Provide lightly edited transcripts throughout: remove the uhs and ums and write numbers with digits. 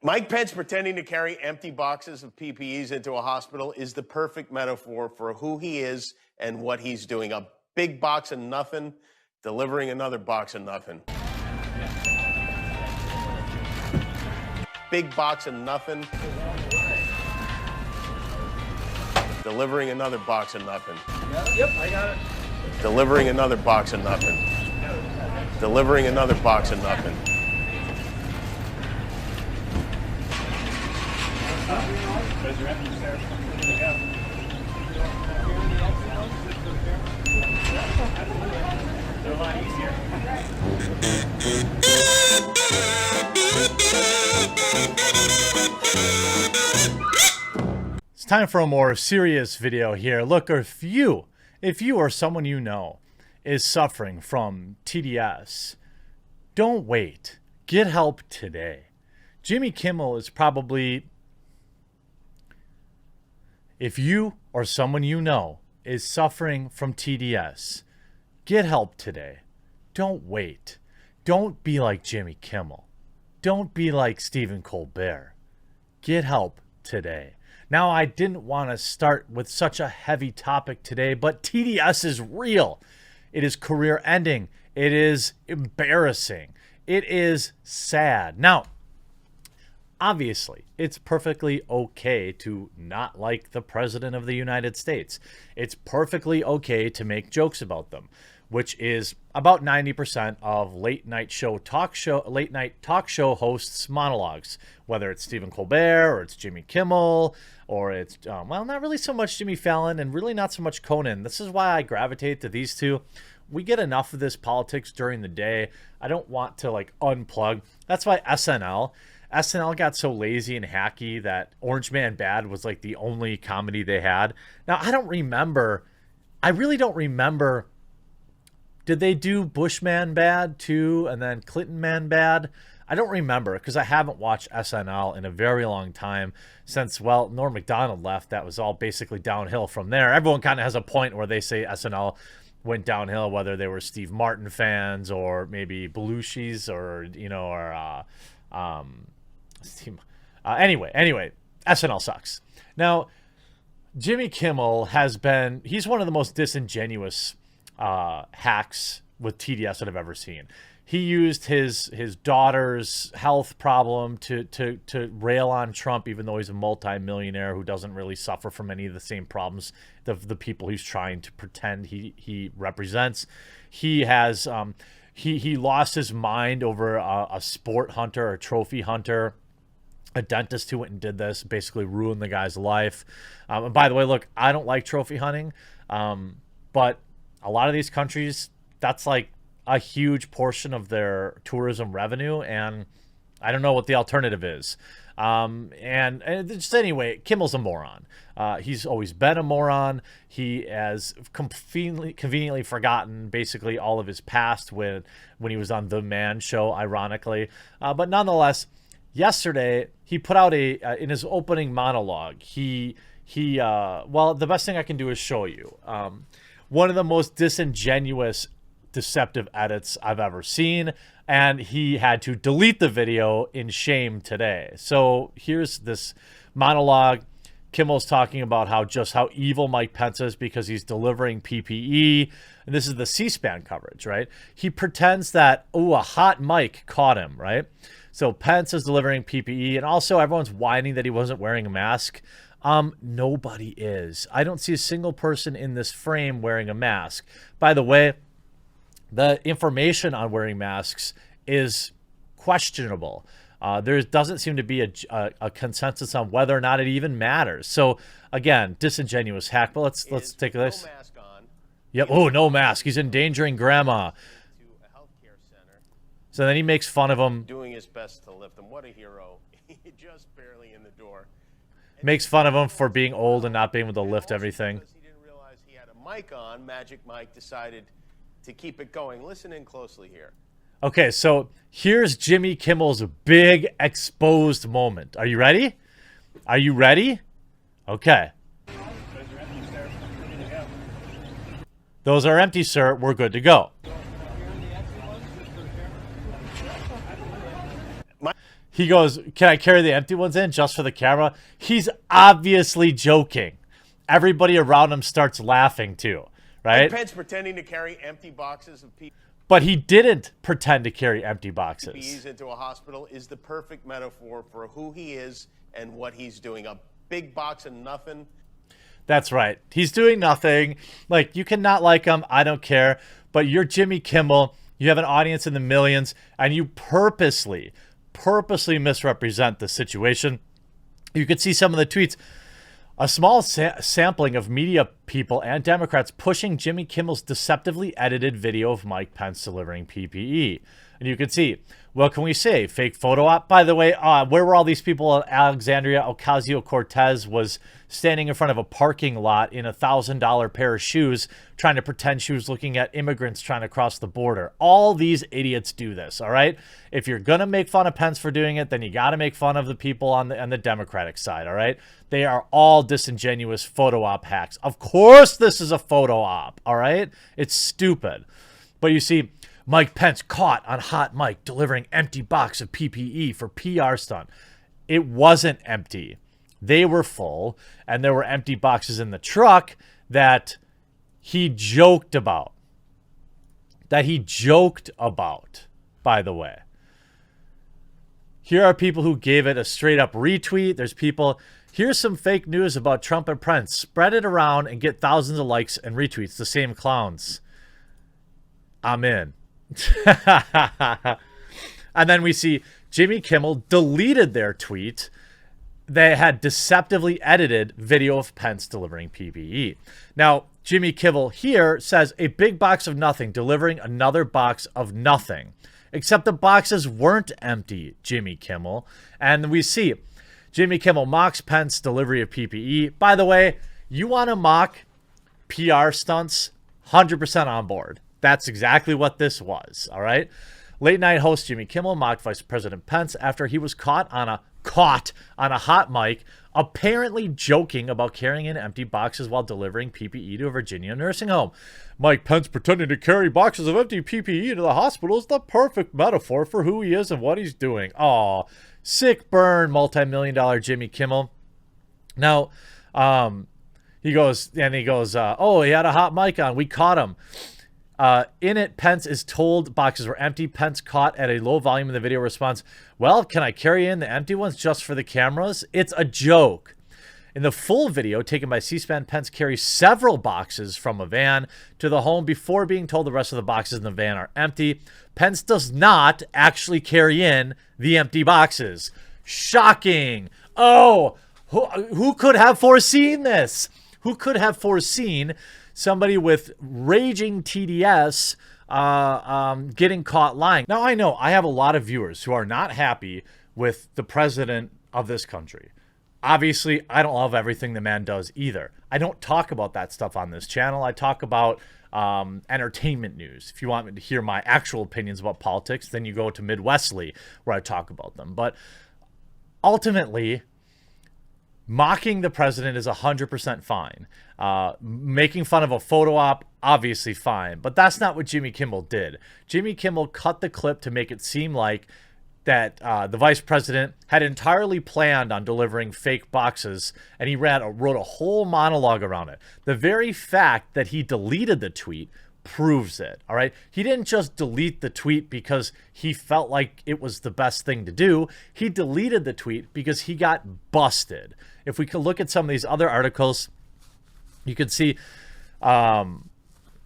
Mike Pence pretending to carry empty boxes of PPEs into a hospital is the perfect metaphor for who he is and what he's doing. A big box of nothing, delivering another box of nothing. Big box of nothing, delivering another box of nothing. Yep, I got it. Delivering another box of nothing. Delivering another box of nothing. Those are empty, sir. Here we go. They're a lot easier. It's time for a more serious video here. Look, if you or someone you know is suffering from TDS, don't wait. Get help today. Jimmy Kimmel is probably... If you or someone you know is suffering from TDS, get help today. Don't wait. Don't be like Jimmy Kimmel. Don't be like Stephen Colbert. Get help today. Now, I didn't want to start with such a heavy topic today, but TDS is real. It is career ending. It is embarrassing. It is sad. Now, obviously, it's perfectly okay to not like the President of the United States. It's perfectly okay to make jokes about them, which is about 90% of late night talk show hosts' monologues, whether it's Stephen Colbert or it's Jimmy Kimmel or it's, well, not really so much Jimmy Fallon and really not so much Conan. This is why I gravitate to these two. We get enough of this politics during the day. I don't want to like unplug. That's why SNL got so lazy and hacky that Orange Man Bad was like the only comedy they had. Now, I really don't remember. Did they do Bush Man Bad too and then Clinton Man Bad? I don't remember because I haven't watched SNL in a very long time since, well, Norm Macdonald left. That was all basically downhill from there. Everyone kind of has a point where they say SNL went downhill, whether they were Steve Martin fans or maybe Belushi's or, you know, or anyway, SNL sucks. Now, Jimmy Kimmel he's one of the most disingenuous hacks with TDS that I've ever seen. He used his daughter's health problem to rail on Trump, even though he's a multimillionaire who doesn't really suffer from any of the same problems of the people he's trying to pretend he represents. He has he lost his mind over a sport hunter, a trophy hunter, a dentist who went and did this, basically ruined the guy's life. And by the way, look, I don't like trophy hunting, but a lot of these countries, that's like a huge portion of their tourism revenue, and I don't know what the alternative is. And just anyway, Kimmel's a moron. He's always been a moron. He has conveniently forgotten basically all of his past when he was on The Man Show, ironically. But nonetheless, yesterday he put out in his opening monologue, well, the best thing I can do is show you. One of the most disingenuous, deceptive edits I've ever seen, and he had to delete the video in shame today. So here's this monologue. Kimmel's talking about how evil Mike Pence is because he's delivering PPE, and this is the C-SPAN coverage, right? He pretends that, a hot mic caught him, right? So Pence is delivering PPE, and also everyone's whining that he wasn't wearing a mask. Nobody is. I don't see a single person in this frame wearing a mask. By the way, the information on wearing masks is questionable. There doesn't seem to be a consensus on whether or not it even matters. So again, disingenuous hack. But let's take this. No mask on. Yep. Oh, no mask. He's endangering grandma. To a healthcare center. So then he makes fun of him. Doing his best to lift him. What a hero. Just barely in the door. Makes fun of him for being old and not being able to lift everything. He didn't realize he had a mic on. Magic Mike decided to keep it going. Listen in closely here. Okay, so here's Jimmy Kimmel's big exposed moment. Are you ready? Are you ready? Okay. Those are empty, sir. We're good to go. He goes, can I carry the empty ones in just for the camera? He's obviously joking. Everybody around him starts laughing too, right? Pence pretending to carry empty boxes of But he didn't pretend to carry empty boxes. PPEs into a hospital is the perfect metaphor for who he is and what he's doing. A big box of nothing. That's right. He's doing nothing. Like, you cannot like him. I don't care. But you're Jimmy Kimmel. You have an audience in the millions, and you purposely misrepresent the situation. You could see some of the tweets. A small sampling of media people and Democrats pushing Jimmy Kimmel's deceptively edited video of Mike Pence delivering PPE. And you can see, what can we say? Fake photo op? By the way, where were all these people? Alexandria Ocasio-Cortez was standing in front of a parking lot in a $1,000 pair of shoes trying to pretend she was looking at immigrants trying to cross the border. All these idiots do this, all right? If you're going to make fun of Pence for doing it, then you got to make fun of the people on the Democratic side, all right? They are all disingenuous photo op hacks. Of course this is a photo op, all right? It's stupid. But you see, Mike Pence caught on hot mic delivering empty box of PPE for PR stunt. It wasn't empty. They were full, and there were empty boxes in the truck that he joked about. By the way. Here are people who gave it a straight-up retweet. There's people, here's some fake news about Trump and Pence. Spread it around and get thousands of likes and retweets. The same clowns. I'm in. And then we see Jimmy Kimmel deleted their tweet. They had deceptively edited video of Pence delivering PPE. Now, Jimmy Kimmel here says a big box of nothing delivering another box of nothing. Except the boxes weren't empty, Jimmy Kimmel. And we see Jimmy Kimmel mocks Pence delivery of PPE. By the way, you want to mock PR stunts? 100% on board. That's exactly what this was, all right? Late night host Jimmy Kimmel mocked Vice President Pence after he was caught on a hot mic, apparently joking about carrying in empty boxes while delivering PPE to a Virginia nursing home. Mike Pence pretending to carry boxes of empty PPE into the hospital is the perfect metaphor for who he is and what he's doing. Aw, sick burn, multi-million-dollar Jimmy Kimmel. Now, he goes, oh, he had a hot mic on. We caught him. In it, Pence is told boxes were empty. Pence caught at a low volume in the video response, well, can I carry in the empty ones just for the cameras? It's a joke. In the full video taken by C-SPAN, Pence carries several boxes from a van to the home before being told the rest of the boxes in the van are empty. Pence does not actually carry in the empty boxes. Shocking. Oh, who could have foreseen this? Who could have foreseen somebody with raging TDS getting caught lying? Now, I know I have a lot of viewers who are not happy with the president of this country. Obviously, I don't love everything the man does either. I don't talk about that stuff on this channel. I talk about entertainment news. If you want me to hear my actual opinions about politics, then you go to Midwestly, where I talk about them. But ultimately, mocking the president is 100% fine. Making fun of a photo op, obviously fine. But that's not what Jimmy Kimmel did. Jimmy Kimmel cut the clip to make it seem like that the vice president had entirely planned on delivering fake boxes, and he wrote a whole monologue around it. The very fact that he deleted the tweet proves it, all right? He didn't just delete the tweet because he felt like it was the best thing to do. He deleted the tweet because he got busted. If we could look at some of these other articles, you can see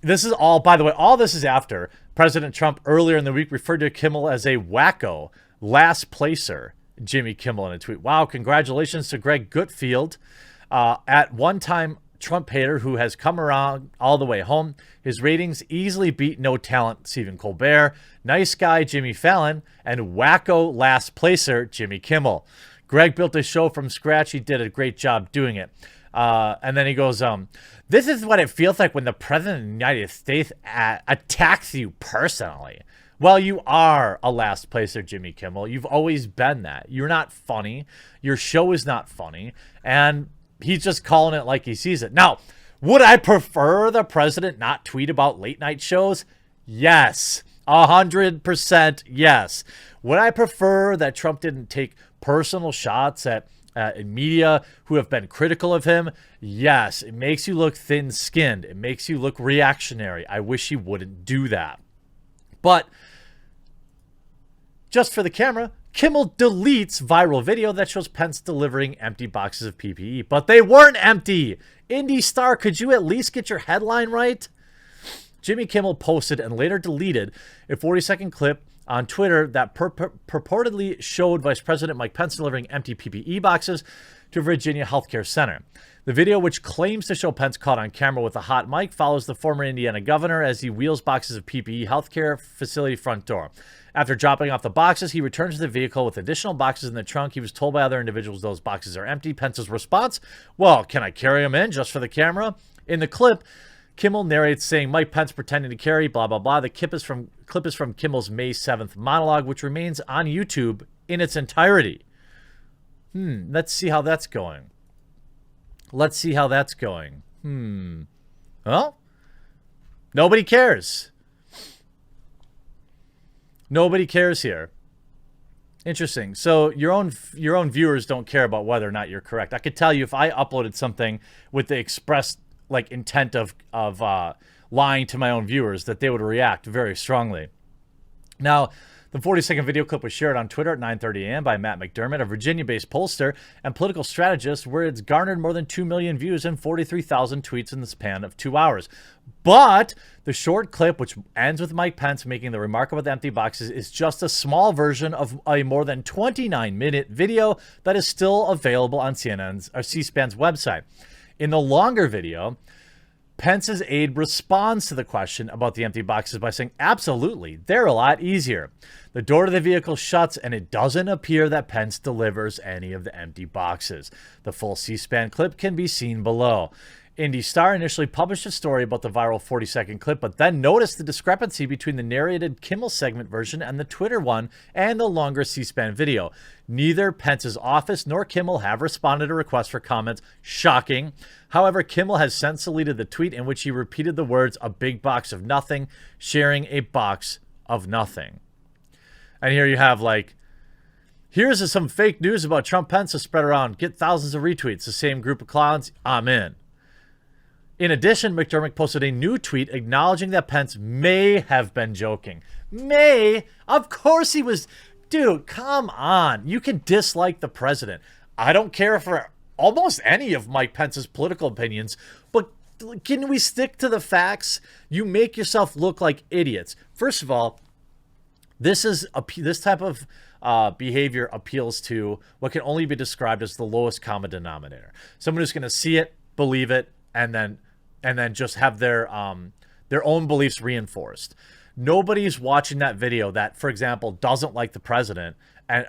this is all, by the way, all this is after President Trump earlier in the week referred to Kimmel as a wacko, last placer, Jimmy Kimmel in a tweet. Wow, congratulations to Greg Gutfeld, at one time Trump hater who has come around all the way home. His ratings easily beat no talent Stephen Colbert, nice guy Jimmy Fallon, and wacko last placer Jimmy Kimmel. Greg built a show from scratch. He did a great job doing it. And then he goes, this is what it feels like when the president of the United States attacks you personally. Well, you are a last placer, Jimmy Kimmel. You've always been that. You're not funny. Your show is not funny. And he's just calling it like he sees it. Now, would I prefer the president not tweet about late night shows? Yes. 100% yes. Would I prefer that Trump didn't take personal shots at media who have been critical of him? Yes. It makes you look thin-skinned. It makes you look reactionary. I wish he wouldn't do that. But just for the camera, Kimmel deletes viral video that shows Pence delivering empty boxes of PPE. But they weren't empty. Indy Star, could you at least get your headline right? Jimmy Kimmel posted and later deleted a 40-second clip on Twitter that purportedly showed Vice President Mike Pence delivering empty PPE boxes to a Virginia healthcare center. The video, which claims to show Pence caught on camera with a hot mic, follows the former Indiana governor as he wheels boxes of PPE healthcare facility front door. After dropping off the boxes, he returns to the vehicle with additional boxes in the trunk. He was told by other individuals those boxes are empty. Pence's response, well, can I carry them in just for the camera? In the clip, Kimmel narrates saying Mike Pence pretending to carry, blah, blah, blah. The clip is from Kimmel's May 7th monologue, which remains on YouTube in its entirety. Let's see how that's going. Let's see how that's going. Well, nobody cares. Nobody cares here. Interesting. So your own viewers don't care about whether or not you're correct. I could tell you if I uploaded something with the express intent of lying to my own viewers that they would react very strongly. Now, the 40-second video clip was shared on Twitter at 9:30 a.m. by Matt McDermott, a Virginia-based pollster and political strategist, where it's garnered more than 2 million views and 43,000 tweets in the span of 2 hours. But the short clip, which ends with Mike Pence making the remark about the empty boxes, is just a small version of a more than 29-minute video that is still available on C-SPAN's website. In the longer video, Pence's aide responds to the question about the empty boxes by saying, absolutely, they're a lot easier. The door to the vehicle shuts, and it doesn't appear that Pence delivers any of the empty boxes. The full C-SPAN clip can be seen below. Indy Star initially published a story about the viral 40-second clip, but then noticed the discrepancy between the narrated Kimmel segment version and the Twitter one and the longer C-SPAN video. Neither Pence's office nor Kimmel have responded to requests for comments. Shocking. However, Kimmel has since deleted the tweet in which he repeated the words, a big box of nothing, sharing a box of nothing. And here you have here's some fake news about Trump Pence to spread around. Get thousands of retweets. The same group of clowns. I'm in. In addition, McDermott posted a new tweet acknowledging that Pence may have been joking. May? Of course he was. Dude, come on. You can dislike the president. I don't care for almost any of Mike Pence's political opinions, but can we stick to the facts? You make yourself look like idiots. First of all, this type of behavior appeals to what can only be described as the lowest common denominator. Someone who's going to see it, believe it, and then just have their own beliefs reinforced. Nobody's watching that video that, for example, doesn't like the president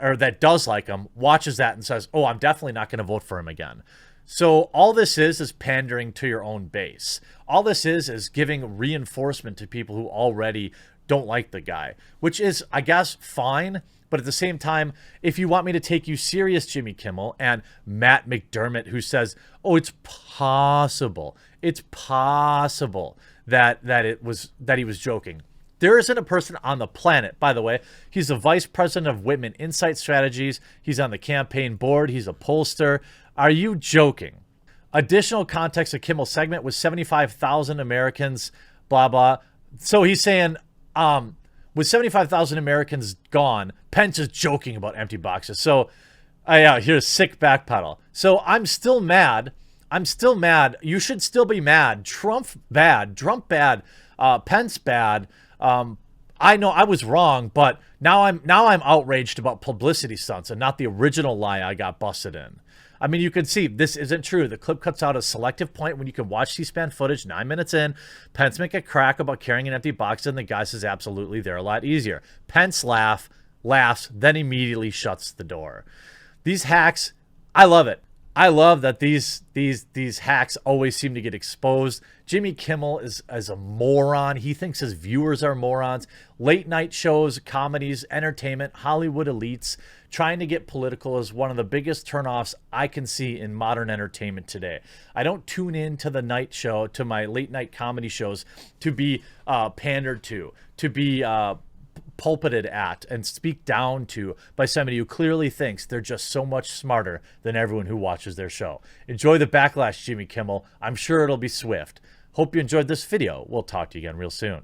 or that does like him, watches that and says, oh, I'm definitely not going to vote for him again. So all this is pandering to your own base. All this is giving reinforcement to people who already don't like the guy, which is, I guess, fine. But at the same time, if you want me to take you serious, Jimmy Kimmel, and Matt McDermott, who says, oh, it's possible that he was joking. There isn't a person on the planet, by the way. He's the vice president of Whitman Insight Strategies. He's on the campaign board. He's a pollster. Are you joking? Additional context of Kimmel's segment was 75,000 Americans, blah, blah. So he's saying, with 75,000 Americans gone, Pence is joking about empty boxes. So, yeah, here's sick backpedal. So I'm still mad. You should still be mad. Trump bad. Pence bad. I know I was wrong, but now I'm outraged about publicity stunts and not the original lie I got busted in. I mean, you can see this isn't true. The clip cuts out a selective point when you can watch C-SPAN footage 9 minutes in. Pence make a crack about carrying an empty box, and the guy says, absolutely, they're a lot easier. Pence laughs, then immediately shuts the door. These hacks, I love it. I love that these hacks always seem to get exposed. Jimmy Kimmel is a moron. He thinks his viewers are morons. Late night shows, comedies, entertainment, Hollywood elites trying to get political is one of the biggest turnoffs I can see in modern entertainment today. I don't tune in to the night show, to my late night comedy shows, to be pandered to be pulpited at and speak down to by somebody who clearly thinks they're just so much smarter than everyone who watches their show. Enjoy the backlash, Jimmy Kimmel. I'm sure it'll be swift. Hope you enjoyed this video. We'll talk to you again real soon.